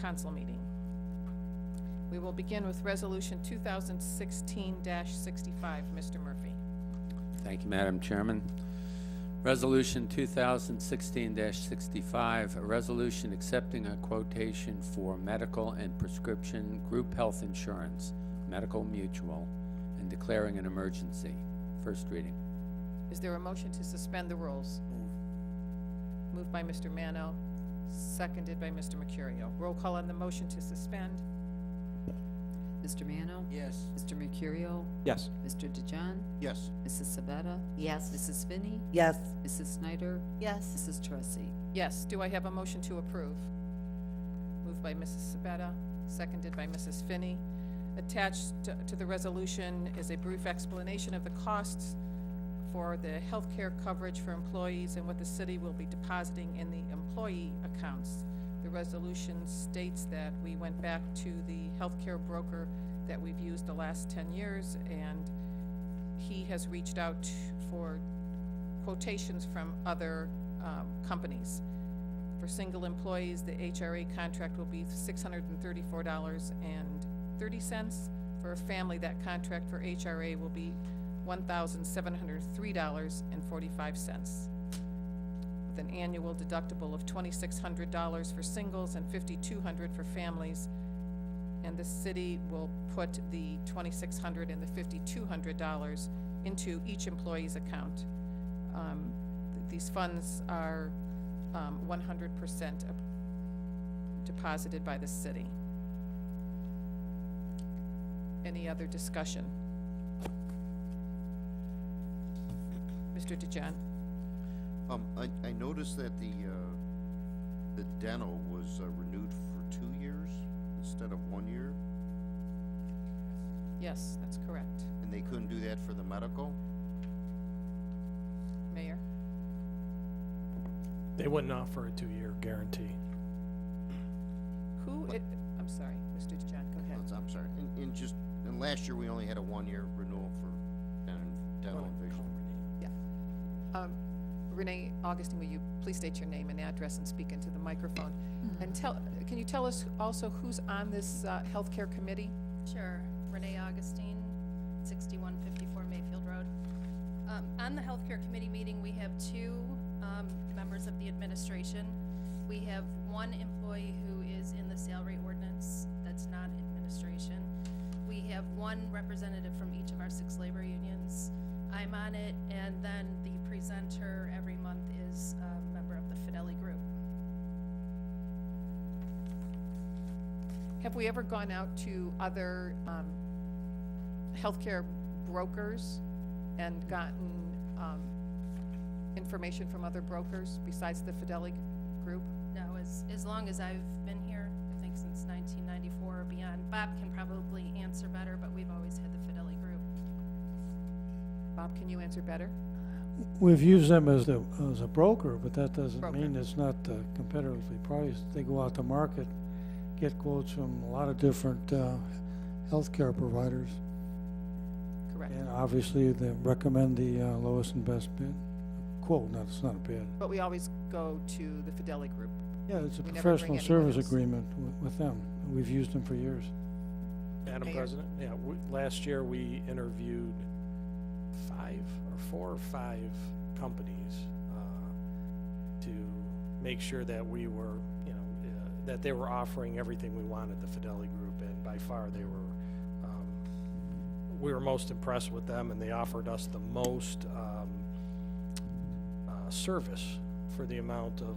council meeting. We will begin with Resolution 2016-65. Mr. Murphy. Thank you, Madam Chairman. Resolution 2016-65, a resolution accepting a quotation for medical and prescription group health insurance, Medical Mutual, and declaring an emergency. First reading. Is there a motion to suspend the rules? Moved by Mr. Mano, seconded by Mr. Mercurio. Roll call on the motion to suspend. Mr. Mano? Yes. Mr. Mercurio? Yes. Mr. DeJohn? Yes. Mrs. Sabetta? Yes. Mrs. Finney? Yes. Mrs. Snyder? Yes. Mrs. Tressi? Yes. Do I have a motion to approve? Moved by Mrs. Sabetta, seconded by Mrs. Finney. Attached to the resolution is a brief explanation of the costs for the health care coverage for employees and what the city will be depositing in the employee accounts. The resolution states that we went back to the healthcare broker that we've used the last 10 years, and he has reached out for quotations from other companies. For single employees, the HRA contract will be $634.30. For a family, that contract for HRA will be $1,703.45. With an annual deductible of $2,600 for singles and $5,200 for families, and the city will put the $2,600 and the $5,200 into each employee's account. These funds are 100% deposited by the city. Any other discussion? Mr. DeJohn. I noticed that the dental was renewed for 2 years instead of 1 year, Yes, that's correct. and they couldn't do that for the medical. Mayor? They wouldn't offer a 2-year guarantee. I'm sorry, Mr. DeJohn, go ahead. I'm sorry. And last year we only had a 1-year renewal for dental and vision. Renee Augustine, will you please state your name and address and speak into the microphone? And can you tell us also who's on this healthcare committee? Sure. Renee Augustine, 6154 Mayfield Road. On the healthcare committee meeting, we have 2 members of the administration. We have 1 employee who is in the salary ordinance that's not administration. We have 1 representative from each of our 6 labor unions. I'm on it, and then the presenter every month is a member of the Fidelity Group. Have we ever gone out to other healthcare brokers and gotten information from other brokers besides the Fidelity Group? No, as long as I've been here, I think since 1994 or beyond. Bob can probably answer better, but we've always had the Fidelity Group. Bob, can you answer better? We've used them as a broker, but that doesn't Broker. mean it's not competitively priced. They go out to market, get quotes from a lot of different healthcare providers, Correct. and obviously they recommend the lowest and best bid. Quote, no, it's not a bid. But we always go to the Fidelity Group. Yeah, it's a We never bring professional anyone service else. agreement with them. We've used them for years. Madam Mayor? President, last year we interviewed 4 or 5 companies to make sure that we were, that they were offering everything we wanted, the Fidelity Group, and by far they were, we were most impressed with them, and they offered us the most service for the amount of,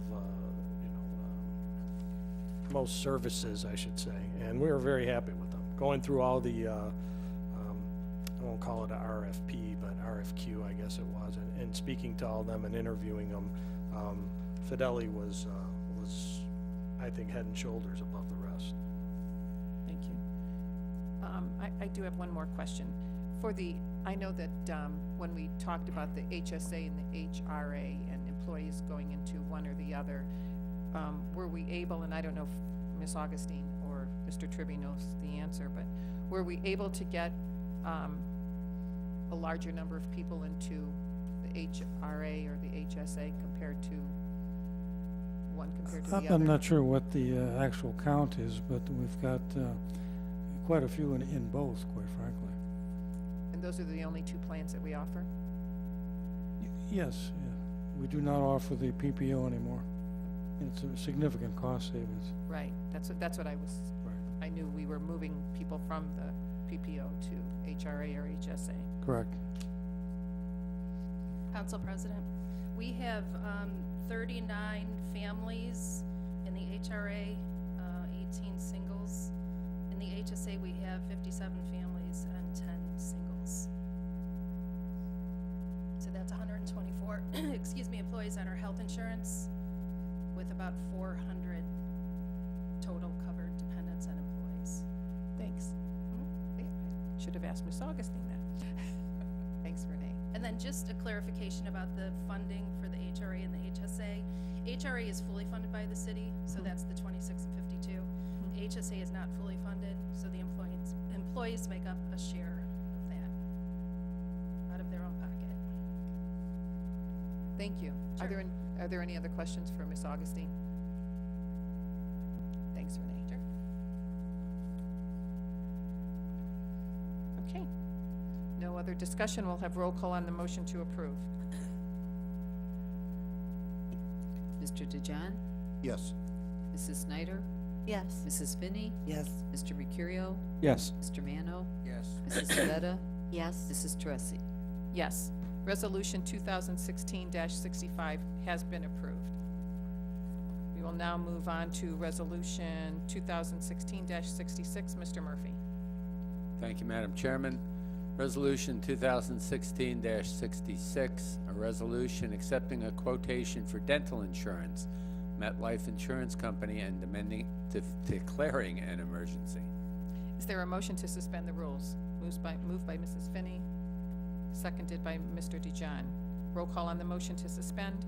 most services, I should say, and we were very happy with them. Going through all the, I won't call it a RFP, but RFQ, I guess it was, and speaking to all of them and interviewing them, Fidelity was, I think, head and shoulders above the rest. Thank you. I do have one more question. I know that when we talked about the HSA and the HRA and employees going into one or the other, were we able, and I don't know if Ms. Augustine or Mr. Tribby knows the answer, but were we able to get a larger number of people into the HRA or the HSA compared to one compared to the other? I'm not sure what the actual count is, but we've got quite a few in both, quite frankly. And those are the only two plans that we offer? Yes, yeah. We do not offer the PPO anymore. It's a significant cost savings. Right, that's what I was, Right. I knew we were moving people from the PPO to HRA or HSA. Correct. Council President, we have 39 families in the HRA, 18 singles. In the HSA, we have 57 families and 10 singles. So that's 124, excuse me, employees on our health insurance, with about 400 total covered dependents and employees. Thanks. I should have asked Ms. Augustine that. Thanks, Renee. And then just a clarification about the funding for the HRA and the HSA. HRA is fully funded by the city, so that's the 26 and 52. HSA is not fully funded, so the employees make up a share of that out of their own pocket. Thank you. Sure. Are there any other questions for Ms. Augustine? Thanks, Renee. Okay. No other discussion. We'll have roll call on the motion to approve. Mr. DeJohn, Yes. Mrs. Snyder, Yes. Mrs. Finney, Yes. Mr. Mercurio, Yes. Mr. Mano, Yes. Mrs. Sabetta, Yes. Mrs. Teresi. Yes. Resolution 2016-65 has been approved. We will now move on to Resolution 2016-66. Mr. Murphy. Thank you, Madam Chairman. Resolution 2016-66, a resolution accepting a quotation for dental insurance, MetLife Insurance Company, and declaring an emergency. Is there a motion to suspend the rules? Moved by Mrs. Finney, seconded by Mr. DeJohn. Roll call on the motion to suspend.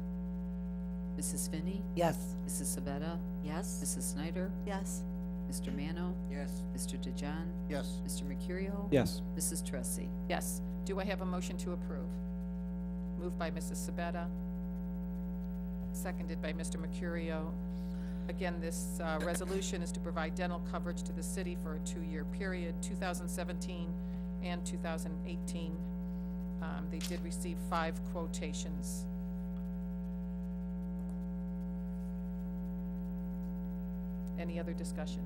Mrs. Finney, Yes. Mrs. Sabetta, Yes. Mrs. Snyder, Yes. Mr. Mano, Yes. Mr. DeJohn, Yes. Mr. Mercurio, Yes. Mrs. Teresi. Yes. Do I have a motion to approve? Moved by Mrs. Sabetta, seconded by Mr. Mercurio. Again, this resolution is to provide dental coverage to the city for a 2-year period, 2017 and 2018. They did receive 5 quotations. Any other discussion?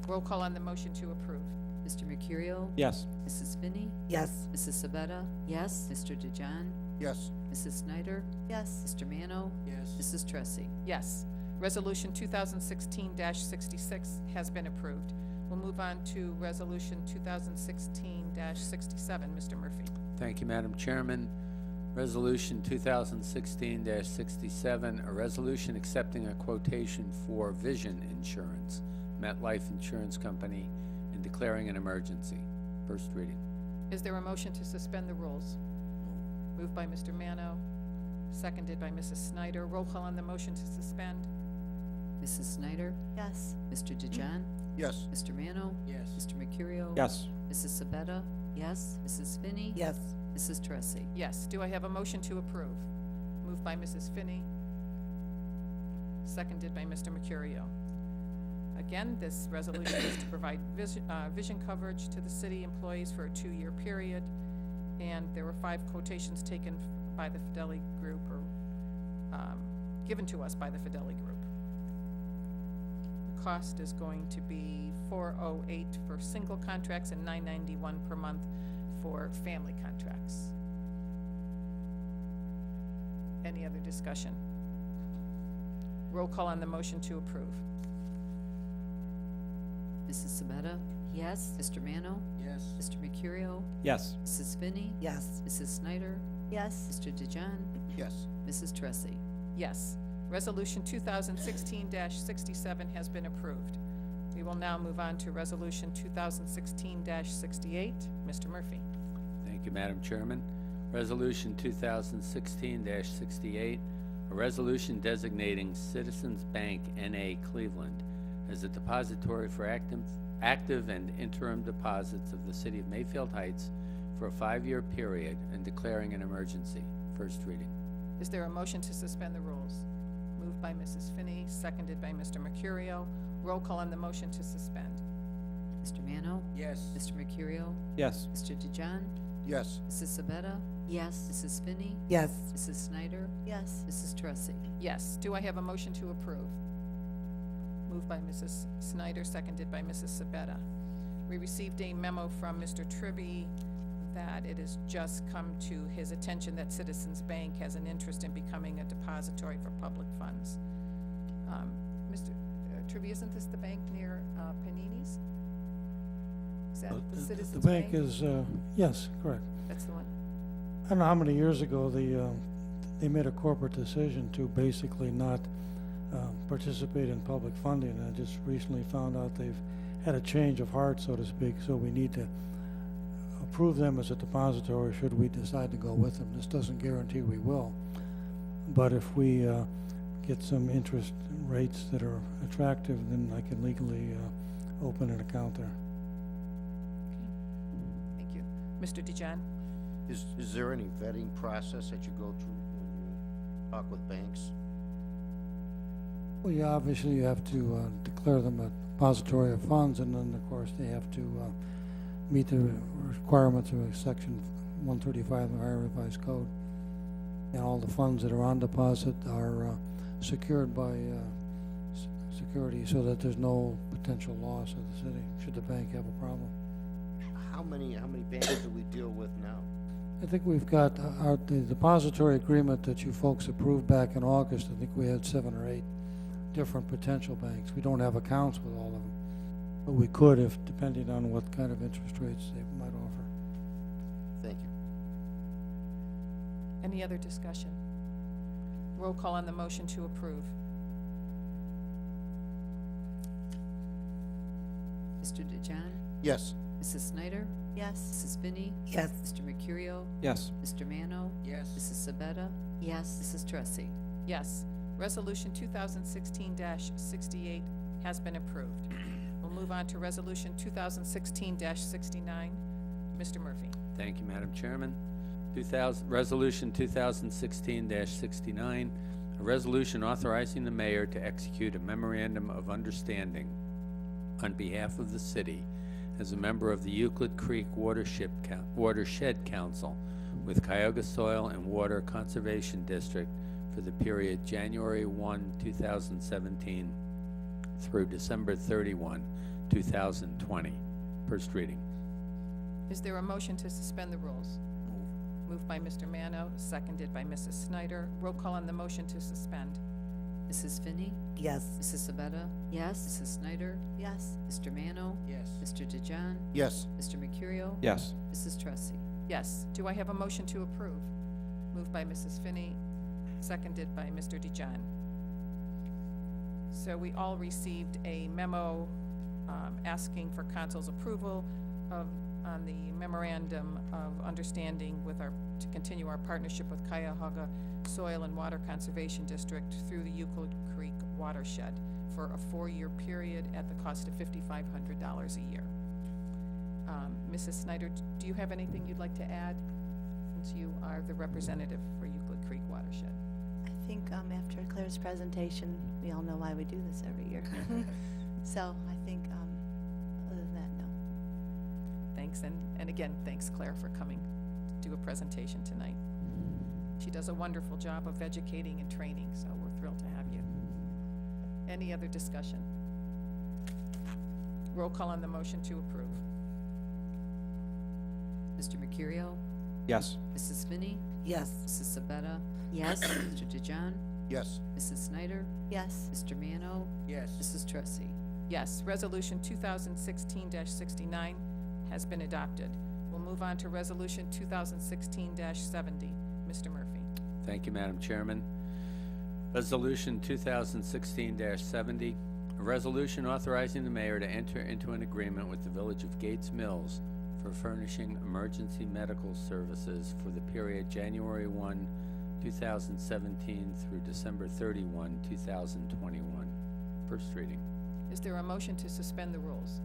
Roll call on the motion to approve. Mr. Mercurio, Yes. Mrs. Finney, Yes. Mrs. Sabetta, Yes. Mr. DeJohn, Yes. Mrs. Snyder, Yes. Mr. Mano, Yes. Mrs. Teresi. Yes. Resolution 2016-66 has been approved. We'll move on to Resolution 2016-67. Mr. Murphy. Thank you, Madam Chairman. Resolution 2016-67, a resolution accepting a quotation for vision insurance, MetLife Insurance Company, and declaring an emergency. First reading. Is there a motion to suspend the rules? Moved by Mr. Mano, seconded by Mrs. Snyder. Roll call on the motion to suspend. Mrs. Snyder, Yes. Mr. DeJohn, Yes. Mr. Mano, Yes. Mr. Mercurio, Yes. Mrs. Sabetta, Yes. Mrs. Finney, Yes. Mrs. Teresi. Yes. Do I have a motion to approve? Moved by Mrs. Finney, seconded by Mr. Mercurio. Again, this resolution is to provide vision coverage to the city employees for a 2-year period, and there were 5 quotations taken by the Fidelity Group, or given to us by the Fidelity Group. The cost is going to be $408 for single contracts and $991 per month for family contracts. Any other discussion? Roll call on the motion to approve. Mrs. Sabetta, Yes. Mr. Mano, Yes. Mr. Mercurio, Yes. Mrs. Finney, Yes. Mrs. Snyder, Yes. Mr. DeJohn, Yes. Mrs. Teresi. Yes. Resolution 2016-67 has been approved. We will now move on to Resolution 2016-68. Mr. Murphy. Thank you, Madam Chairman. Resolution 2016-68, a resolution designating Citizens Bank N.A. Cleveland as a depository for active and interim deposits of the City of Mayfield Heights for a 5-year period and declaring an emergency. first reading. Is there a motion to suspend the rules? Moved by Mrs. Finney, seconded by Mr. Mercurio. Roll call on the motion to suspend. Mr. Mano? Yes. Mr. Mercurio? Yes. Mr. DeJohn? Yes. Mrs. Sabetta? Yes. Mrs. Finney? Yes. Mrs. Snyder? Yes. Mrs. Tressi? Yes. Do I have a motion to approve? Moved by Mrs. Snyder, seconded by Mrs. Sabetta. We received a memo from Mr. Tribby that it has just come to his attention that Citizens Bank has an interest in becoming a depository for public funds. Mr. Tribby, isn't this the bank near Panini's? Is that the Citizens The Bank? bank is, yes, correct. That's the one? I don't know how many years ago they made a corporate decision to basically not participate in public funding. And I just recently found out they've had a change of heart, so to speak, so we need to approve them as a depository should we decide to go with them. This doesn't guarantee we will, but if we get some interest rates that are attractive, then I can legally open an account there. Thank you. Mr. DeJohn? Is there any vetting process that you go through when you talk with banks? Well, yeah, obviously you have to declare them a depository of funds, and then, of course, they have to meet the requirements of Section 135 of the Ohio Revised Code. And all the funds that are on deposit are secured by security so that there's no potential loss of the city should the bank have a problem. How many banks do we deal with now? I think we've got the depository agreement that you folks approved back in August. I think we had 7 or 8 different potential banks. We don't have accounts with all of them, but we could if, depending on what kind of interest rates they might offer. Thank you. Any other discussion? Roll call on the motion to approve. Mr. DeJohn? Yes. Mrs. Snyder? Yes. Mrs. Finney? Yes. Mr. Mercurio? Yes. Mr. Mano? Yes. Mrs. Sabetta? Yes. Mrs. Tressi? Yes. Resolution 2016-68 has been approved. We'll move on to Resolution 2016-69. Mr. Murphy. Thank you, Madam Chairman. Resolution 2016-69, a resolution authorizing the mayor to execute a memorandum of understanding on behalf of the city as a member of the Euclid Creek Watershed Council with Cuyahoga Soil and Water Conservation District for the period January 1, 2017 through December 31, 2020. First reading. Is there a motion to suspend the rules? Moved by Mr. Mano, seconded by Mrs. Snyder. Roll call on the motion to suspend. Mrs. Finney? Yes. Mrs. Sabetta? Yes. Mrs. Snyder? Yes. Mr. Mano? Yes. Mr. DeJohn? Yes. Mr. Mercurio? Yes. Mrs. Tressi? Yes. Do I have a motion to approve? Moved by Mrs. Finney, seconded by Mr. DeJohn. So we all received a memo asking for council's approval on the memorandum of understanding to continue our partnership with Cuyahoga Soil and Water Conservation District through the Euclid Creek Watershed for a 4-year period at the cost of $5,500 a year. Mrs. Snyder, do you have anything you'd like to add, since you are the representative for Euclid Creek Watershed? I think after Claire's presentation, we all know why we do this every year. So I think other than that, no. Thanks, and again, thanks, Claire, for coming to do a presentation tonight. She does a wonderful job of educating and training, so we're thrilled to have you. Any other discussion? Roll call on the motion to approve. Mr. Mercurio? Yes. Mrs. Finney? Yes. Mrs. Sabetta? Yes. Mr. DeJohn? Yes. Mrs. Snyder? Yes. Mr. Mano? Yes. Mrs. Tressi? Yes, Resolution 2016-69 has been adopted. We'll move on to Resolution 2016-70. Mr. Murphy. Thank you, Madam Chairman. Resolution 2016-70, a resolution authorizing the mayor to enter into an agreement with the Village of Gates Mills for furnishing emergency medical services for the period January 1, 2017 through December 31, 2021. First reading. Is there a motion to suspend the rules?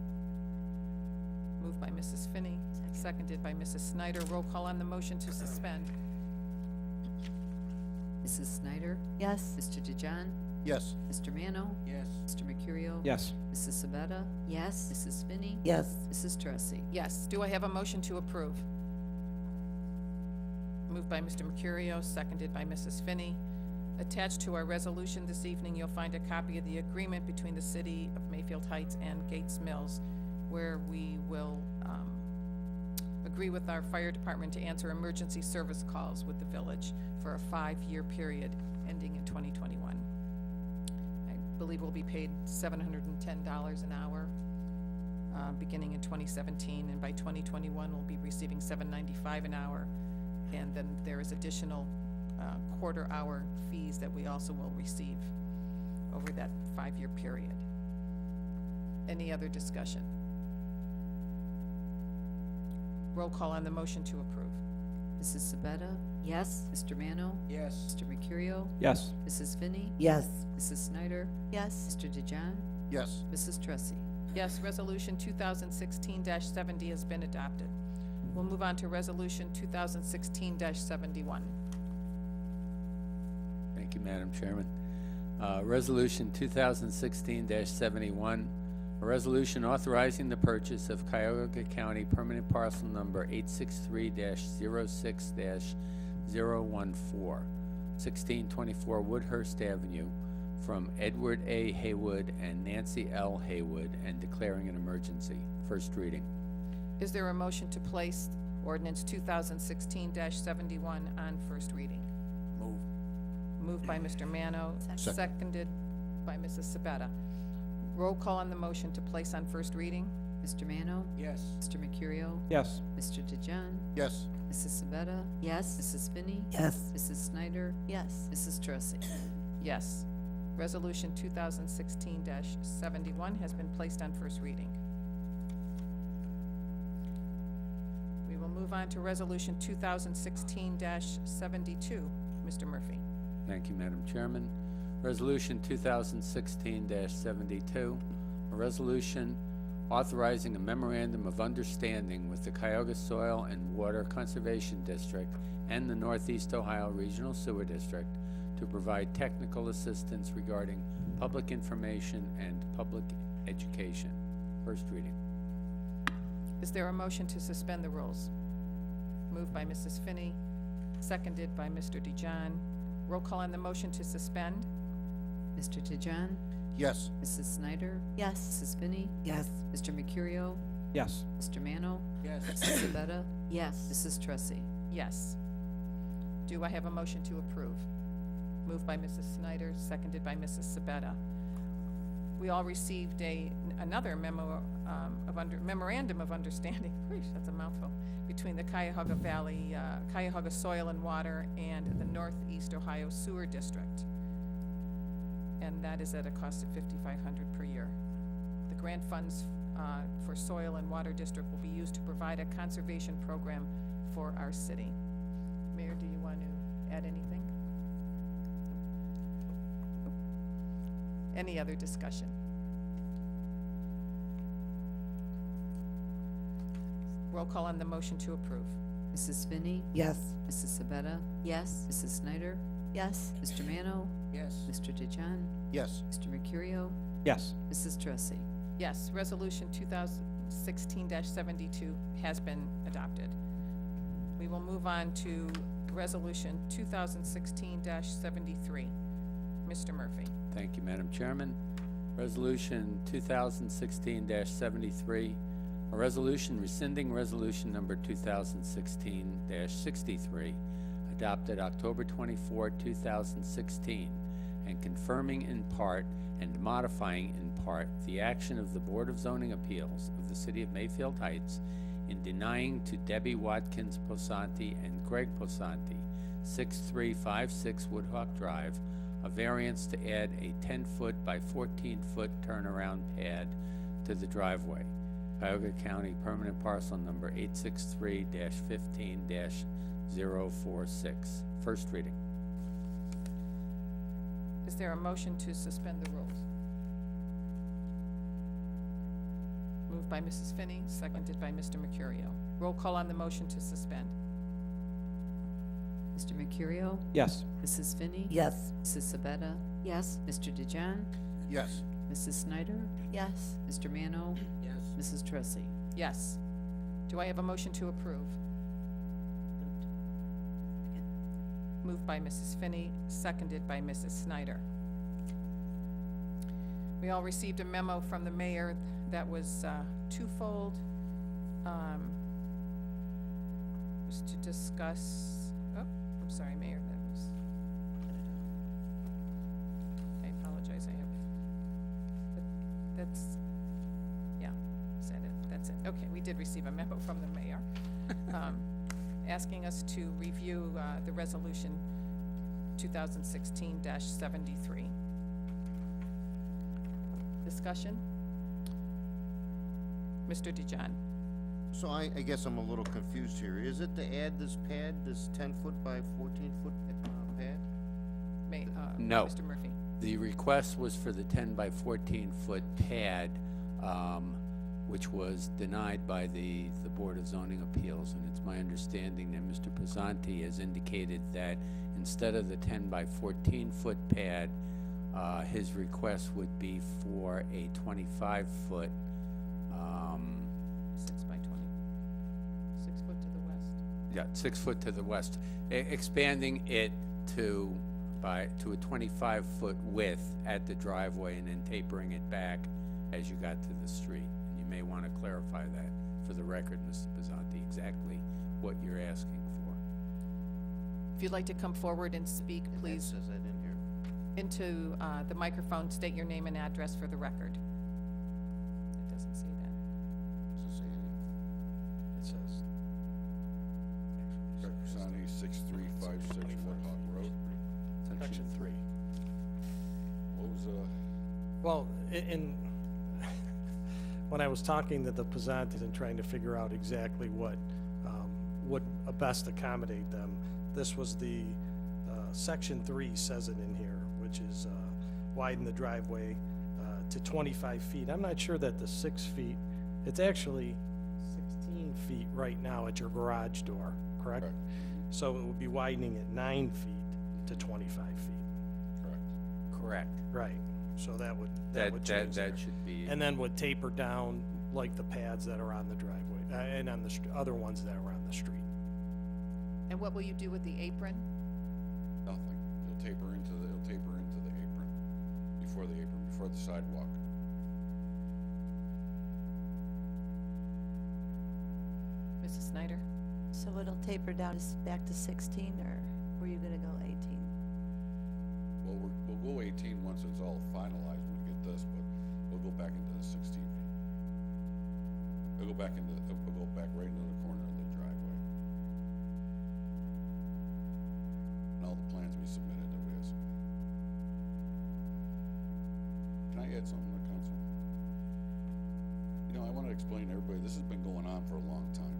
Moved by Mrs. Finney, seconded by Mrs. Snyder. Roll call on the motion to suspend. Mrs. Snyder? Yes. Mr. DeJohn? Yes. Mr. Mano? Yes. Mr. Mercurio? Yes. Mrs. Sabetta? Yes. Mrs. Finney? Yes. Mrs. Tressi? Yes. Do I have a motion to approve? Moved by Mr. Mercurio, seconded by Mrs. Finney. Attached to our resolution this evening, you'll find a copy of the agreement between the City of Mayfield Heights and Gates Mills, where we will agree with our fire department to answer emergency service calls with the village for a 5-year period ending in 2021. I believe we'll be paid $710 an hour beginning in 2017, and by 2021, we'll be receiving $795 an hour. And then there is additional quarter-hour fees that we also will receive over that 5-year period. Any other discussion? Roll call on the motion to approve. Mrs. Sabetta? Yes. Mr. Mano? Yes. Mr. Mercurio? Yes. Mrs. Finney? Yes. Mrs. Snyder? Yes. Mr. DeJohn? Yes. Mrs. Tressi? Yes, Resolution 2016-70 has been adopted. We'll move on to Resolution 2016-71. Thank you, Madam Chairman. Resolution 2016-71, a resolution authorizing the purchase of Cuyahoga County permanent parcel number 863-06-014, 1624 Woodhurst Avenue, from Edward A. Haywood and Nancy L. Haywood, and declaring an emergency. First reading. Is there a motion to place ordinance 2016-71 on first reading? Move. Moved by Mr. Mano, Second. seconded by Mrs. Sabetta. Roll call on the motion to place on first reading. Mr. Mano? Yes. Mr. Mercurio? Yes. Mr. DeJohn? Yes. Mrs. Sabetta? Yes. Mrs. Finney? Yes. Mrs. Snyder? Yes. Mrs. Tressi? Yes. Resolution 2016-71 has been placed on first reading. We will move on to Resolution 2016-72. Mr. Murphy. Thank you, Madam Chairman. Resolution 2016-72, a resolution authorizing a memorandum of understanding with the Cuyahoga Soil and Water Conservation District and the Northeast Ohio Regional Sewer District to provide technical assistance regarding public information and public education. First reading. Is there a motion to suspend the rules? Moved by Mrs. Finney, seconded by Mr. DeJohn. Roll call on the motion to suspend. Mr. DeJohn? Yes. Mrs. Snyder? Yes. Mrs. Finney? Yes. Mr. Mercurio? Yes. Mr. Mano? Yes. Mrs. Sabetta? Yes. Mrs. Tressi? Yes. Do I have a motion to approve? Moved by Mrs. Snyder, seconded by Mrs. Sabetta. We all received another memorandum of understanding, whoosh, that's a mouthful, between the Cuyahoga Valley, Cuyahoga Soil and Water and the Northeast Ohio Sewer District. And that is at a cost of $5,500 per year. The grant funds for Soil and Water District will be used to provide a conservation program for our city. Mayor, do you want to add anything? Any other discussion? Roll call on the motion to approve. Mrs. Finney? Yes. Mrs. Sabetta? Yes. Mrs. Snyder? Yes. Mr. Mano? Yes. Mr. DeJohn? Yes. Mr. Mercurio? Yes. Mrs. Tressi? Yes, Resolution 2016-72 has been adopted. We will move on to Resolution 2016-73. Mr. Murphy. Thank you, Madam Chairman. Resolution 2016-73, a resolution rescinding resolution number 2016-63, adopted October 24, 2016, and confirming in part and modifying in part the action of the Board of Zoning Appeals of the City of Mayfield Heights in denying to Debbie Watkins Posanti and Greg Posanti, 6356 Woodhawk Drive, a variance to add a 10-foot by 14-foot turnaround pad to the driveway. Cuyahoga County permanent parcel number 863-15-046. First reading. Is there a motion to suspend the rules? Moved by Mrs. Finney, seconded by Mr. Mercurio. Roll call on the motion to suspend. Mr. Mercurio? Yes. Mrs. Finney? Yes. Mrs. Sabetta? Yes. Mr. DeJohn? Yes. Mrs. Snyder? Yes. Mr. Mano? Yes. Mrs. Tressi? Yes. Do I have a motion to approve? Moved by Mrs. Finney, seconded by Mrs. Snyder. We all received a memo from the mayor that was twofold. Was to discuss, oh, I'm sorry, Mayor, that was, I apologize, I have, that's, yeah, is that it? That's it. Okay, we did receive a memo from the mayor, asking us to review the resolution 2016-73. Discussion? Mr. DeJohn? So I guess I'm a little confused here. Is it to add this pad, this 10-foot by 14-foot pad? No. Mr. Murphy? The request was for the 10 by 14-foot pad, which was denied by the Board of Zoning Appeals. And it's my understanding that Mr. Pizzanti has indicated that instead of the 10 by 14-foot pad, his request would be for a 25-foot, 6 by 20. 6 foot to the west. yeah, 6 foot to the west, expanding it to a 25-foot width at the driveway and then tapering it back as you got to the street. And you may want to clarify that for the record, Mr. Pizzanti, exactly what you're asking for. If you'd like to come forward and speak, And that please, says that in here. into the microphone, state your name and address for the record. It doesn't say that. Doesn't say anything. It says. Greg Pisani, 6356 Woodhawk Road. Section 3. What was, Well, when I was talking to the Pizzantis and trying to figure out exactly what would best accommodate them, this was the, section 3 says it in here, which is widen the driveway to 25 feet. I'm not sure that the 6 feet, it's actually 16 feet right now at your garage door, correct? Correct. So it would be widening it 9 feet to 25 feet. correct. Correct. Right, so that would That change there. should be. And then would taper down like the pads that are on the driveway, and on the other ones that are on the street. And what will you do with the apron? Nothing. It'll taper into the apron, before the sidewalk. Mrs. Snyder? So it'll taper down back to 16, or were you gonna go 18? Well, we'll go 18 once it's all finalized when we get this, but we'll go back into the 16 feet. We'll go back right into the corner of the driveway. And all the plans we submitted that we asked. Can I add something to the council? You know, I want to explain to everybody, this has been going on for a long time.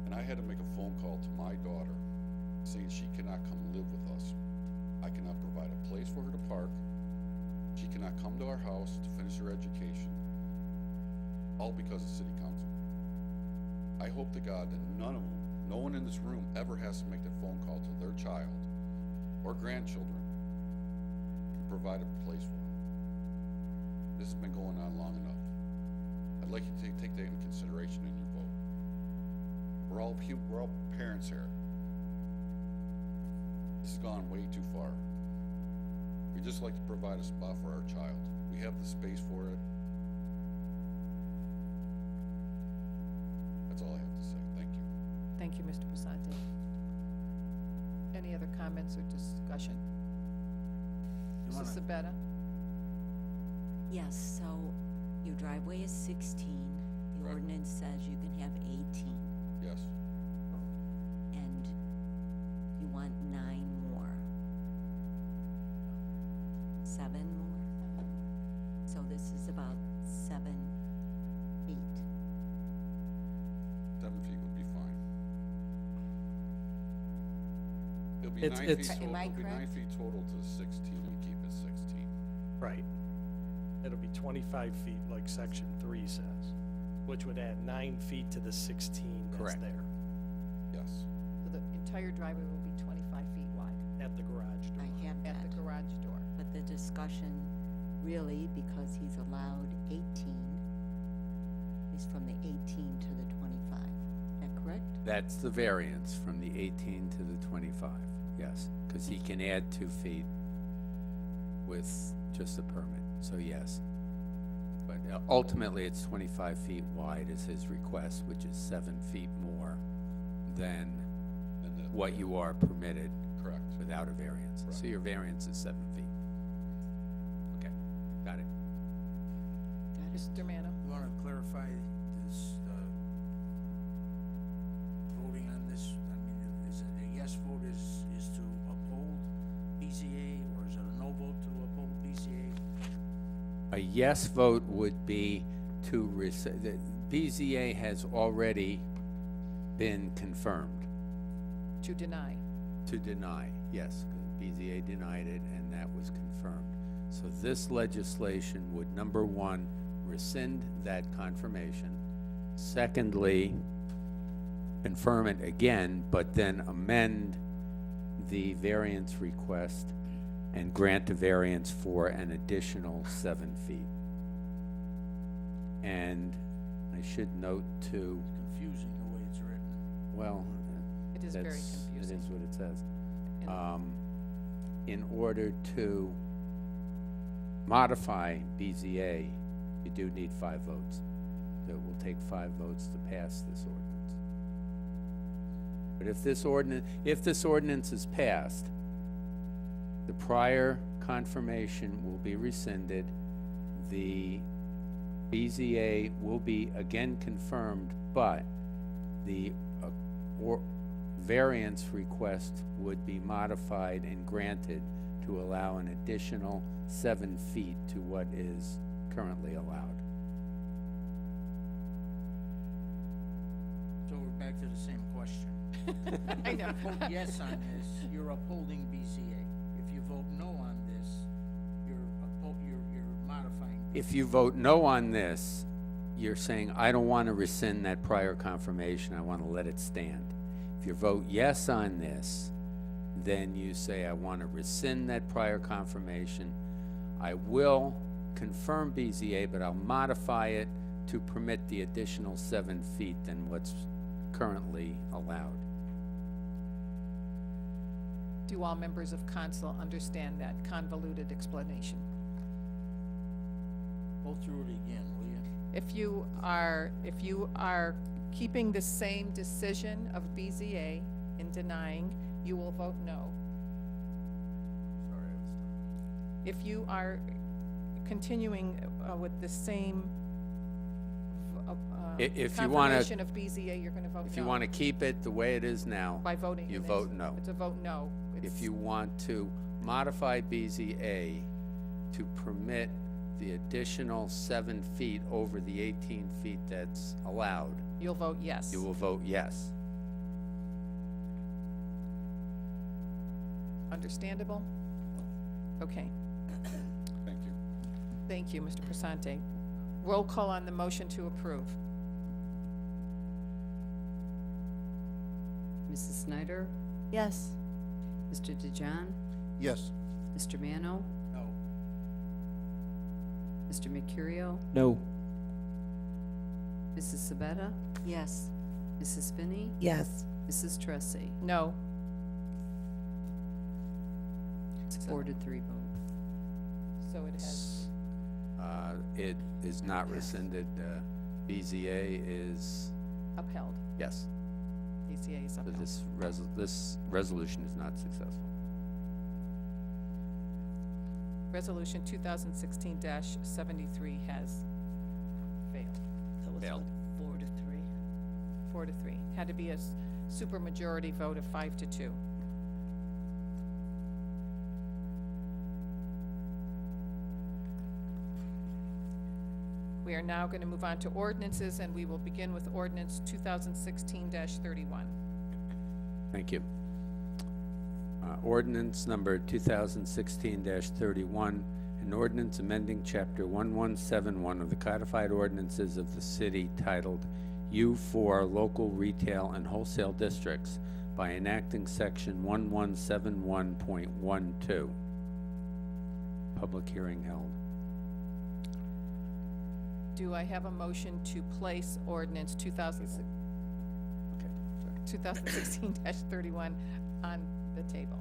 And I had to make a phone call to my daughter saying she cannot come live with us. I cannot provide a place for her to park. She cannot come to our house to finish her education. All because of city council. I hope to God that no one in this room ever has to make that phone call to their child or grandchildren to provide a place for them. This has been going on long enough. I'd like you to take that into consideration in your vote. We're all parents here. This has gone way too far. We just like to provide a spot for our child. We have the space for it. That's all I have to say. Thank you. Thank you, Mr. Pizzanti. Any other comments or discussion? Mrs. Sabetta? Yes, so your driveway is 16. The Right. ordinance says you can have 18, Yes. and you want 9 more. 7 more? So this is about 7 feet. 7 feet would be fine. It'll be It's- 9 it's- feet total. Am I It'll be 9 correct? feet total to 16. We keep it 16. Right. It'll be 25 feet like section 3 says, which would add 9 feet to the 16 that's Correct. there. Yes. So in entire driveway will be 25 feet wide At the garage door. I have at that. the garage door. But the discussion, really, because he's allowed 18, is from the 18 to the 25. Is that correct? That's the variance from the 18 to the 25, yes, because he can add 2 feet with just a permit, so yes. But ultimately, it's 25 feet wide is his request, which is 7 feet more than And that- what you are permitted Correct. without a variance. So Correct. your variance is 7 feet. Okay, got it. Mr. Mano? You want to clarify this, voting on this? I mean, is it a yes vote is to uphold BZA, or is it a no vote to uphold BZA? A yes vote would be to the BZA has already been confirmed. To deny. To deny, yes, because BZA denied it, and that was confirmed. So this legislation would, number one, rescind that confirmation. Secondly, confirm it again, but then amend the variance request and grant a variance for an additional 7 feet. And I should note too, Confusing the way it's written. well, It is very that's- confusing. It is what it says. And- In order to modify BZA, you do need 5 votes. So it will take 5 votes to pass this ordinance. But if this ordinance is passed, the prior confirmation will be rescinded, the BZA will be again confirmed, but the variance request would be modified and granted to allow an additional 7 feet to what is currently allowed. So we're back to the same question. I know. Vote yes on this, you're upholding BZA. If you vote no on this, you're modifying. If you vote no on this, you're saying, I don't want to rescind that prior confirmation, I want to let it stand. If you vote yes on this, then you say, I want to rescind that prior confirmation. I will confirm BZA, but I'll modify it to permit the additional 7 feet than what's currently allowed. Do all members of council understand that convoluted explanation? Go through it again, will you? If you are keeping the same decision of BZA in denying, you will vote no. Sorry, If you are continuing with the same If you wanna- confirmation of BZA, you're gonna vote no. If you want to keep it the way it is now, By voting you in this. vote no. It's a vote no. If It's- you want to modify BZA to permit the additional 7 feet over the 18 feet that's allowed, You'll vote yes. you will vote yes. Understandable? Okay, Thank you. thank you, Mr. Prasante. Roll call on the motion to approve. Mrs. Snyder? Yes. Mr. DeJohn? Yes. Mr. Mano? No. Mr. Mercurio? No. Mrs. Sabetta? Yes. Mrs. Finney? Yes. Mrs. Tressi? No. It's a 4-3 vote. So it has, It is not rescinded. BZA is, upheld. yes, BZA is so upheld. this resolution is not successful. Resolution 2016-73 has failed. That was Failed. what, 4-3? 4-3. Had to be a supermajority vote of 5-2. We are now going to move on to ordinances, and we will begin with ordinance 2016-31. Thank you. Ordinance number 2016-31, an ordinance amending Chapter 1171 of the Codified Ordinances of the City titled U4 Local Retail and Wholesale Districts by enacting section 1171.12. Public hearing held. Do I have a motion to place ordinance 2016-31 on the table?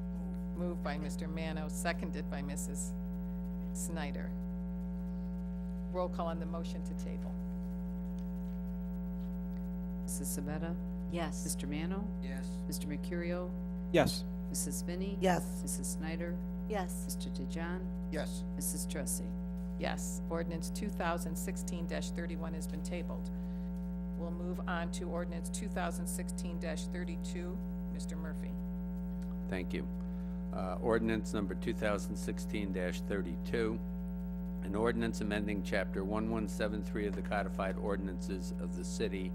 Moved by Mr. Mano, seconded by Mrs. Snyder. Roll call on the motion to table. Mrs. Sabetta? Yes. Mr. Mano? Yes. Mr. Mercurio? Yes. Mrs. Finney? Yes. Mrs. Snyder? Yes. Mr. DeJohn? Yes. Mrs. Tressie? Yes, ordinance 2016-31 has been tabled. We'll move on to ordinance 2016-32. Mr. Murphy. Thank you. Ordinance number 2016-32, an ordinance amending Chapter 1173 of the Codified Ordinances of the City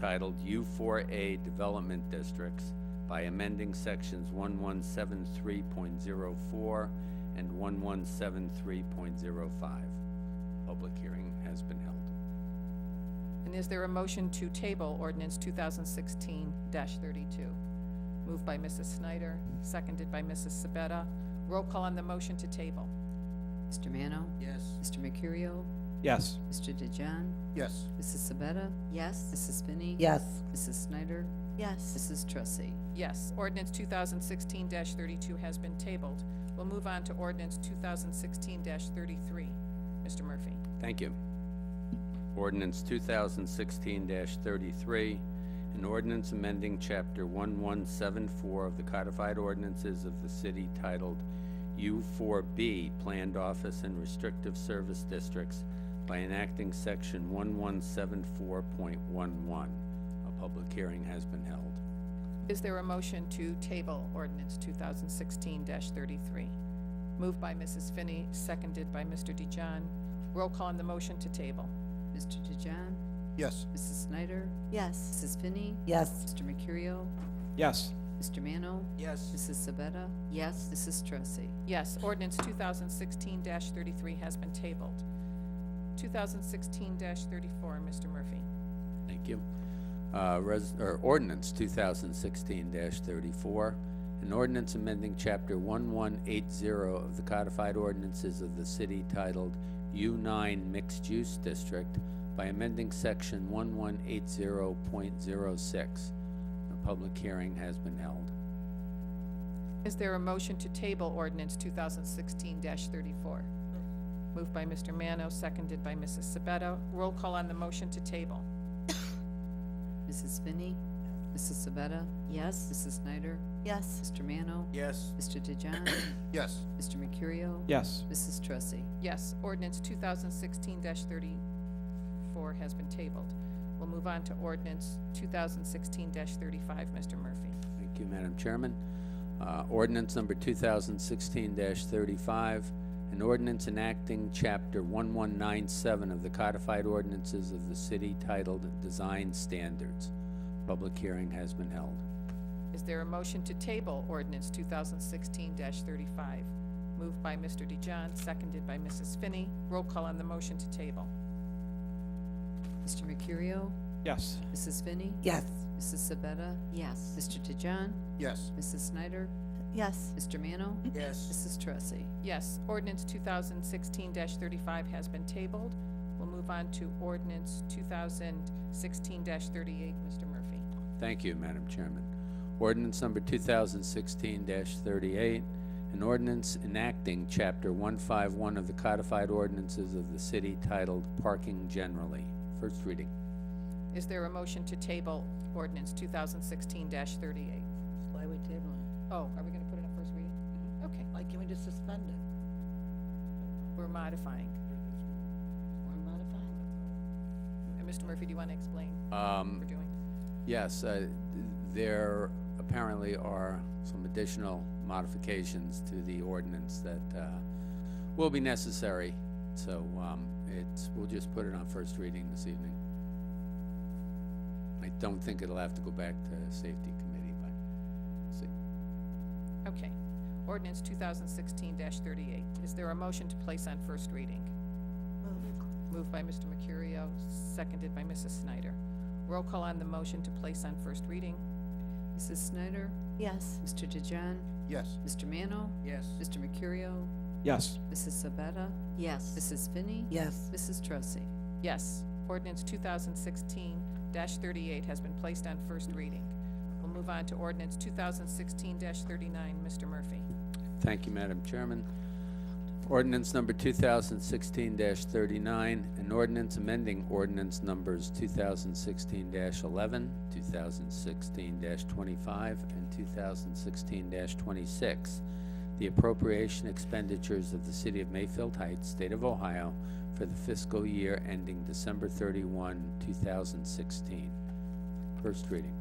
titled U4A Development Districts by amending sections 1173.04 and 1173.05. Public hearing has been held. And is there a motion to table ordinance 2016-32? Moved by Mrs. Snyder, seconded by Mrs. Sabetta. Roll call on the motion to table. Mr. Mano? Yes. Mr. Mercurio? Yes. Mr. DeJohn? Yes. Mrs. Sabetta? Yes. Mrs. Finney? Yes. Mrs. Snyder? Yes. Mrs. Tressie? Yes, ordinance 2016-32 has been tabled. We'll move on to ordinance 2016-33. Mr. Murphy. Thank you. Ordinance 2016-33, an ordinance amending Chapter 1174 of the Codified Ordinances of the City titled U4B, Planned Office and Restrictive Service Districts by enacting Section 1174.11. A public hearing has been held. Is there a motion to table ordinance 2016-33? Moved by Mrs. Finney, seconded by Mr. DeJohn. Roll call on the motion to table. Mr. DeJohn? Yes. Mrs. Snyder? Yes. Mrs. Finney? Yes. Mr. Mercurio? Yes. Mr. Mano? Yes. Mrs. Sabetta? Yes. Mrs. Tressie? Yes, ordinance 2016-33 has been tabled. 2016-34, Mr. Murphy. Thank you. Ordinance 2016-34, an ordinance amending Chapter 1180 of the Codified Ordinances of the City titled U9 Mixed Use District by amending Section 1180.06. A public hearing has been held. Is there a motion to table ordinance 2016-34? Moved by Mr. Mano, seconded by Mrs. Sabetta. Roll call on the motion to table. Mrs. Finney? Mrs. Sabetta? Yes. Mrs. Snyder? Yes. Mr. Mano? Yes. Mr. DeJohn? Yes. Mr. Mercurio? Yes. Mrs. Tressie? Yes, ordinance 2016-34 has been tabled. We'll move on to ordinance 2016-35. Mr. Murphy. Thank you, Madam Chairman. Ordinance number 2016-35, an ordinance enacting Chapter 1197 of the Codified Ordinances of the City titled Design Standards. Public hearing has been held. Is there a motion to table ordinance 2016-35? Moved by Mr. DeJohn, seconded by Mrs. Finney. Roll call on the motion to table. Mr. Mercurio? Yes. Mrs. Finney? Yes. Mrs. Sabetta? Yes. Mr. DeJohn? Yes. Mrs. Snyder? Yes. Mr. Mano? Yes. Mrs. Tressie? Yes, ordinance 2016-35 has been tabled. We'll move on to ordinance 2016-38. Mr. Murphy. Thank you, Madam Chairman. Ordinance number 2016-38, an ordinance enacting Chapter 151 of the Codified Ordinances of the City titled Parking Generally. First reading. Is there a motion to table ordinance 2016-38? Why are we tabling it? Oh, are we going to put it on first reading? Okay, Why can't we just suspend it? we're modifying. We're modifying Mr. Murphy, do you want to explain what we're doing? Yes, there apparently are some additional modifications to the ordinance that will be necessary. So we'll just put it on first reading this evening. I don't think it'll have to go back to Safety Committee, but we'll see. Okay. Ordinance 2016-38. Is there a motion to place on first reading? Moved by Mr. Mercurio, seconded by Mrs. Snyder. Roll call on the motion to place on first reading. Mrs. Snyder? Yes. Mr. DeJohn? Yes. Mr. Mano? Yes. Mr. Mercurio? Yes. Mrs. Sabetta? Yes. Mrs. Finney? Yes. Mrs. Trussy? Yes. Ordinance 2016-38 has been placed on first reading. We'll move on to ordinance 2016-39. Mr. Murphy. Thank you, Madam Chairman. Ordinance number 2016-39, an ordinance amending ordinance numbers 2016-11, 2016-25, and 2016-26, the appropriation expenditures of the City of Mayfield Heights, State of Ohio, for the fiscal year ending December 31, 2016. First reading.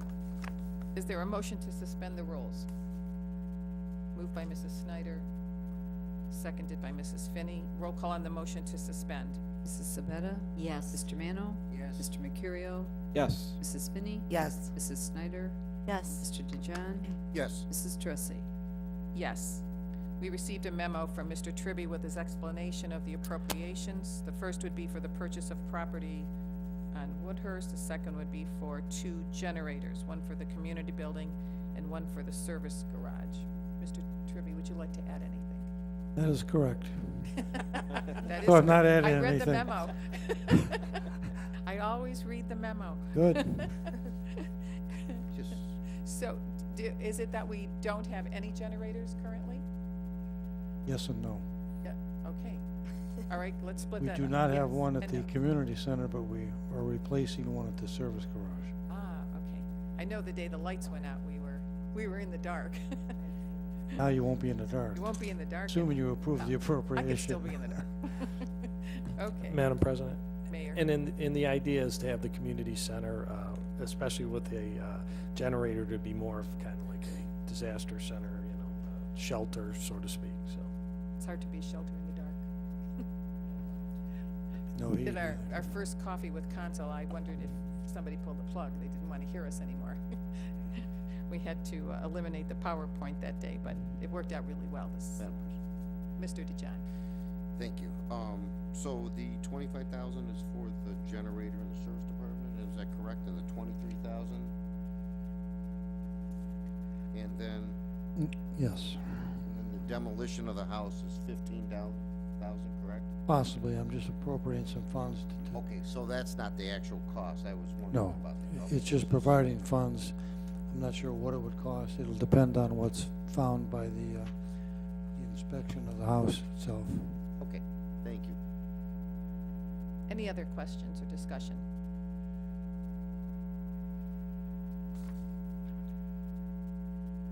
Is there a motion to suspend the rules? Moved by Mrs. Snyder, seconded by Mrs. Finney. Roll call on the motion to suspend. Mrs. Sabetta? Yes. Mr. Mano? Yes. Mr. Mercurio? Yes. Mrs. Finney? Yes. Mrs. Snyder? Yes. Mr. DeJohn? Yes. Mrs. Trussy? Yes. We received a memo from Mr. Tribby with his explanation of the appropriations. The first would be for the purchase of property on Woodhurst. The second would be for 2 generators, one for the community building and one for the service garage. Mr. Tribby, would you like to add anything? That is correct. That So is I'm not correct. adding I read the anything. memo. I always read the memo. Good. Just, So, is it that we don't have any generators currently? Yes and no. Yeah, okay. All right, let's split We that do up. not have Yes one at and the no. community center, but we are replacing one at the service garage. Ah, okay. I know the day the lights went out, we were in the dark. Now you won't be in the dark, You won't be in the dark. assuming you approve the I appropriation. could still be in the dark. Okay, Madam President? Mayor. And the idea is to have the community center, especially with a generator, to be more of kind of like a disaster center, shelter, so to speak, so. It's hard to be shelter in the dark. No heat. In our first coffee with Consul, I wondered if somebody pulled the plug. They didn't want to hear us anymore. We had to eliminate the PowerPoint that day, but it worked out really well. This, Mr. DeJohn. thank you. So the 25,000 is for the generator in the service department, is that correct? And the 23,000? And then, Yes, the demolition of the house is 15,000, correct? possibly. I'm just appropriating some funds to. Okay, so that's not the actual cost. I was wondering No, about the. it's just providing funds. I'm not sure what it would cost. It'll depend on what's found by the inspection of the house itself. Okay, thank you. Any other questions or discussion?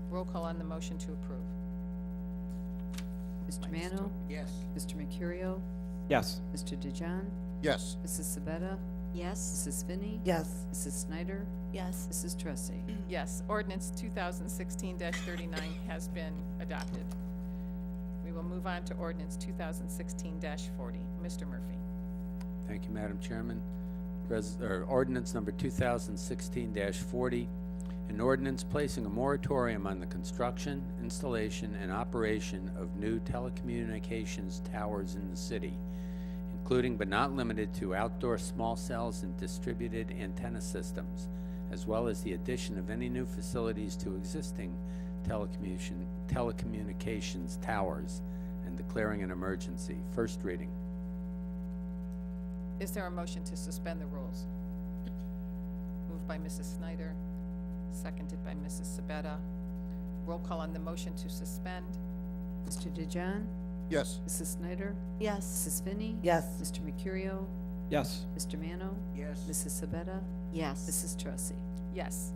Roll call on the motion to approve. Mr. Mano? Yes. Mr. Mercurio? Yes. Mr. DeJohn? Yes. Mrs. Sabetta? Yes. Mrs. Finney? Yes. Mrs. Snyder? Yes. Mrs. Trussy? Yes, ordinance 2016-39 has been adopted. We will move on to ordinance 2016-40. Mr. Murphy. Thank you, Madam Chairman. Ordinance number 2016-40, an ordinance placing a moratorium on the construction, installation, and operation of new telecommunications towers in the city, including but not limited to outdoor small cells and distributed antenna systems, as well as the addition of any new facilities to existing telecommunications towers, and declaring an emergency. First reading. Is there a motion to suspend the rules? Moved by Mrs. Snyder, seconded by Mrs. Sabetta. Roll call on the motion to suspend. Mr. DeJohn? Yes. Mrs. Snyder? Yes. Mrs. Finney? Yes. Mr. Mercurio? Yes. Mr. Mano? Yes. Mrs. Sabetta? Yes. Mrs. Trussy? Yes.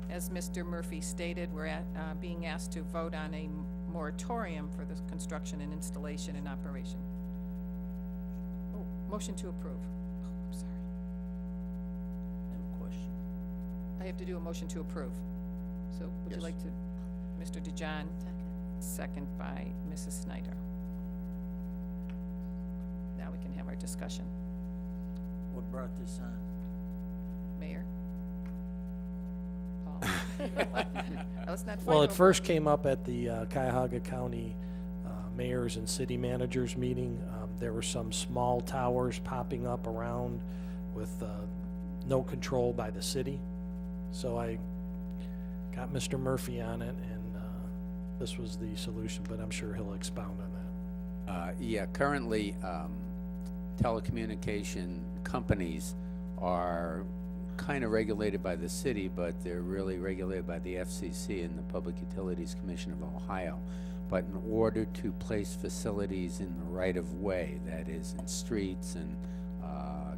As Mr. Murphy stated, we're being asked to vote on a moratorium for the construction and installation and operation. Oh, motion to approve. Oh, I'm sorry. I have a question. I have to do a motion to approve. So would you Yes. like to, Mr. DeJohn, second by Mrs. Snyder. Now we can have our discussion. What brought this on? Mayor? Paul? Let's not fight Well, it over first came up at the Cuyahoga County Mayors and City Managers meeting. There were some small towers popping up around with no control by the city. So I got Mr. Murphy on it, and this was the solution, but I'm sure he'll expound on that. Yeah, currently, telecommunication companies are kind of regulated by the city, but they're really regulated by the FCC and the Public Utilities Commission of Ohio. But in order to place facilities in the right-of-way, that is in streets and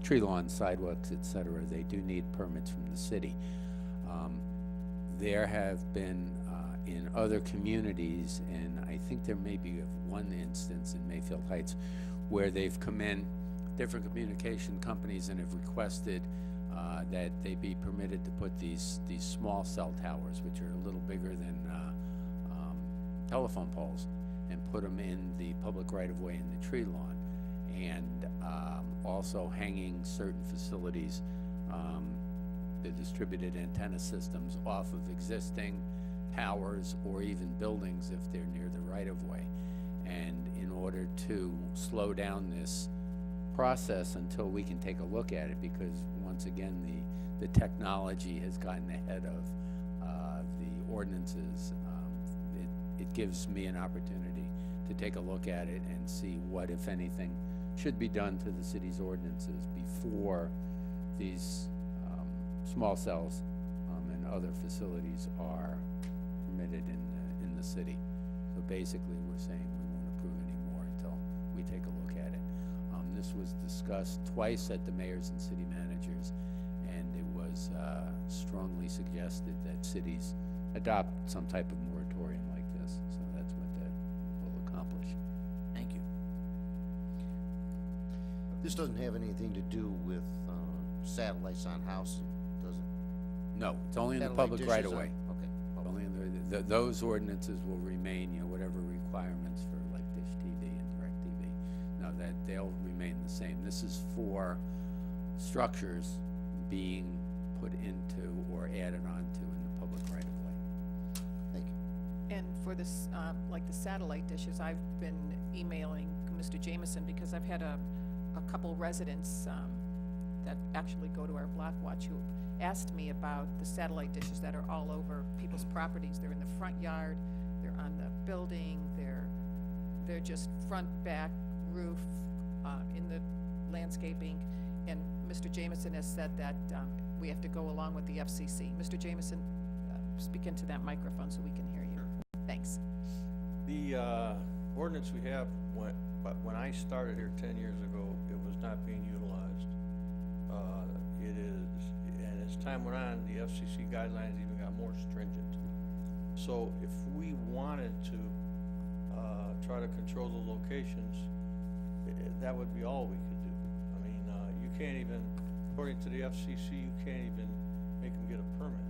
tree lawns, sidewalks, et cetera, they do need permits from the city. There have been in other communities, and I think there may be one instance in Mayfield Heights, where they've come in, different communication companies, and have requested that they be permitted to put these small cell towers, which are a little bigger than telephone poles, and put them in the public right-of-way in the tree lawn, and also hanging certain facilities, the distributed antenna systems off of existing towers or even buildings if they're near the right-of-way. And in order to slow down this process until we can take a look at it, because once again, the technology has gotten ahead of the ordinances, it gives me an opportunity to take a look at it and see what, if anything, should be done to the city's ordinances before these small cells and other facilities are permitted in the city. So basically, we're saying we won't approve anymore until we take a look at it. This was discussed twice at the mayors and city managers, and it was strongly suggested that cities adopt some type of moratorium like this. So that's what that will accomplish. Thank you. This doesn't have anything to do with satellites on houses, does it? No, it's only in the Satellite public dishes right on- away. Okay. Only in those ordinances will remain, whatever requirements for like Dish TV and DirecTV. No, that they'll remain the same. This is for structures being put into or added onto in the public right of way. Thank you. And for this, like the satellite dishes, I've been emailing Mr. Jameson because I've had a couple residents that actually go to our block watch who asked me about the satellite dishes that are all over people's properties. They're in the front yard, they're on the building, they're just front, back, roof, in the landscaping. And Mr. Jameson has said that we have to go along with the FCC. Mr. Jameson, speak into that microphone so we can hear you. Thanks. The ordinance we have, when I started here 10 years ago, it was not being utilized. It is, and as time went on, the FCC guidelines even got more stringent. So if we wanted to try to control the locations, that would be all we could do. I mean, you can't even, according to the FCC, you can't even make them get a permit.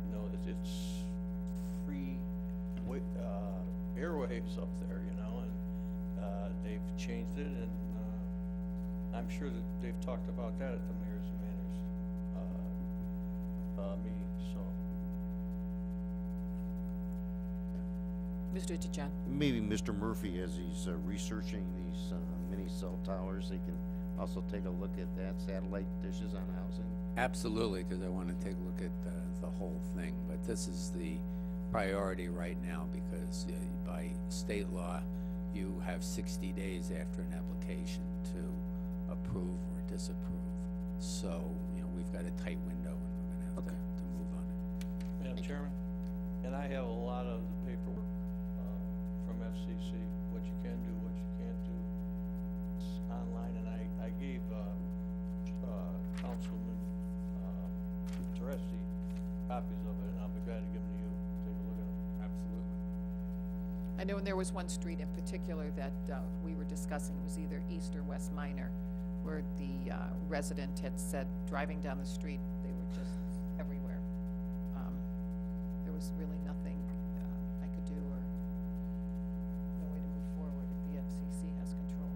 You know, it's free airwaves up there, and they've changed it, and I'm sure that they've talked about that at the mayors and manors meeting. So Mr. DeJohn. Maybe Mr. Murphy, as he's researching these mini cell towers, they can also take a look at that, satellite dishes on housing. Absolutely, because I want to take a look at the whole thing. But this is the priority right now because by state law, you have 60 days after an application to approve or disapprove. So, we've got a tight window and we're going to have to move on it. Madam Chairman, and I have a lot of the paperwork from FCC, what you can do, what you can't do. It's online, and I gave Councilman Teresi copies of it, and I'll be glad to give them to you. Take a look at them. Absolutely. I know there was one street in particular that we were discussing. It was either East or West Minor, where the resident had said driving down the street, they were just everywhere. There was really nothing I could do or no way to move forward if the FCC has control.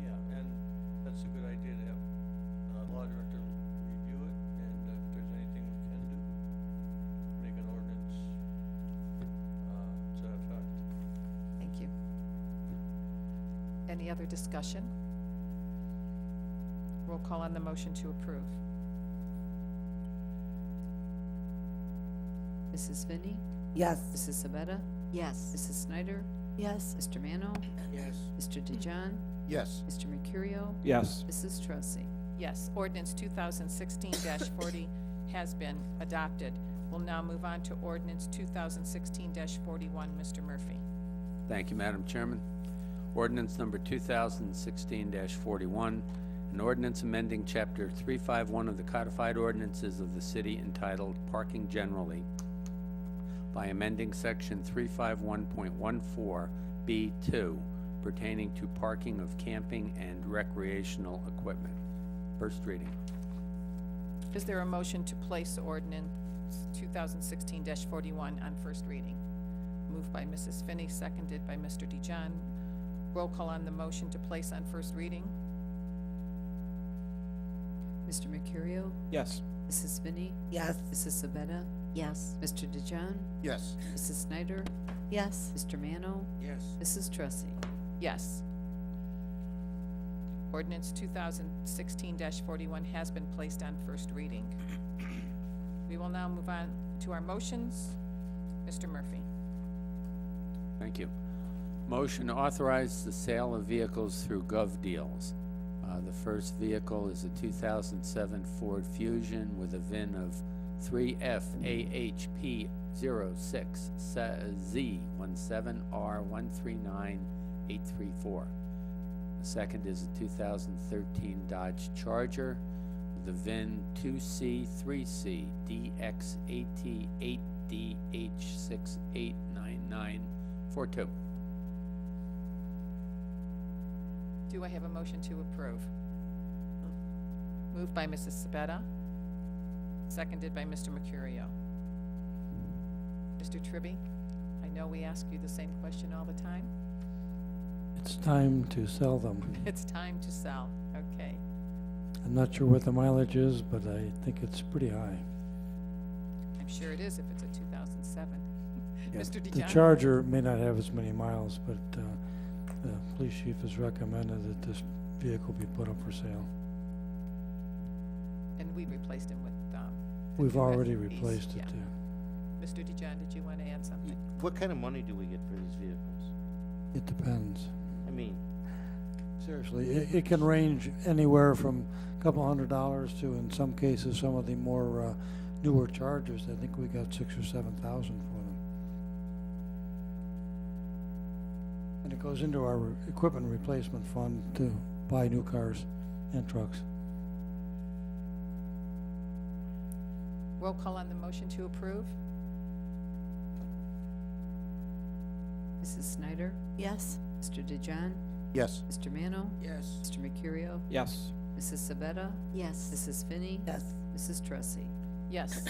Yeah, and that's a good idea to have law director review it, and if there's anything we can do, make an ordinance to that effect. Thank you. Any other discussion? Roll call on the motion to approve. Mrs. Finney, Yes. Mrs. Sabetta, Yes. Mrs. Snyder, Yes. Mr. Mano, Yes. Mr. DeJohn, Yes. Mr. Mercurio, Yes. Mrs. Trussy. Yes, ordinance 2016-40 has been adopted. We'll now move on to ordinance 2016-41. Mr. Murphy. Thank you, Madam Chairman. Ordinance number 2016-41, an ordinance amending Chapter 351 of the codified ordinances of the city entitled Parking Generally by amending Section 351.14B2 pertaining to parking of camping and recreational equipment. First reading. Is there a motion to place ordinance 2016-41 on first reading? Moved by Mrs. Finney, seconded by Mr. DeJohn. Roll call on the motion to place on first reading. Mr. Mercurio, Yes. Mrs. Finney, Yes. Mrs. Sabetta, Yes. Mr. DeJohn, Yes. Mrs. Snyder, Yes. Mr. Mano, Yes. Mrs. Trussy. Yes. Ordinance 2016-41 has been placed on first reading. We will now move on to our motions. Mr. Murphy. Thank you. Motion to authorize the sale of vehicles through GovDeals. The first vehicle is a 2007 Ford Fusion with a VIN of 3FAHP06Z17R139834. The second is a 2013 Dodge Charger with a VIN 2C3C DX8088DH689942. Do I have a motion to approve? Moved by Mrs. Sabetta, seconded by Mr. Mercurio. Mr. Tribby, I know we ask you the same question all the time. It's time to sell them. It's time to sell. Okay. I'm not sure what the mileage is, but I think it's pretty high. I'm sure it is if it's a 2007. Yeah, Mr. The DeJohn? Charger may not have as many miles, but the police chief has recommended that this vehicle be put up for sale. And we replaced him with, the We've new already SUVs. replaced Yeah. it too. Mr. DeJohn, did you want to add something? What kind of money do we get for these vehicles? It depends. I mean, Seriously, it can range anywhere from a couple $100s to, in some cases, some of the more newer Chargers. I think we got 6,000 or 7,000 for them. And it goes into our equipment replacement fund to buy new cars and trucks. Roll call on the motion to approve. Mrs. Snyder, Yes. Mr. DeJohn, yes. Mr. Mano, Yes. Mr. Mercurio, Yes. Mrs. Sabetta, Yes. Mrs. Finney, Yes. Mrs. Trussy. Yes.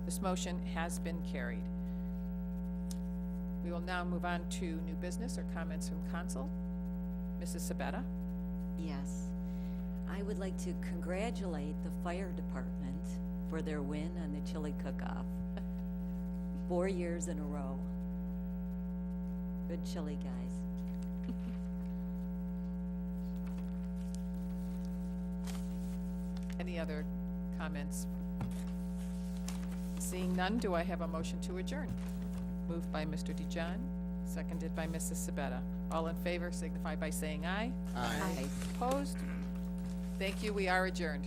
This motion has been carried. We will now move on to new business or comments from council. Mrs. Sabetta? Yes. I would like to congratulate the fire department for their win on the chili cook-off. 4 years in a row. Good chili, guys. Any other comments? Seeing none, do I have a motion to adjourn? Moved by Mr. DeJohn, seconded by Mrs. Sabetta. All in favor signify by saying aye. Aye. Opposed? Thank you, we are adjourned.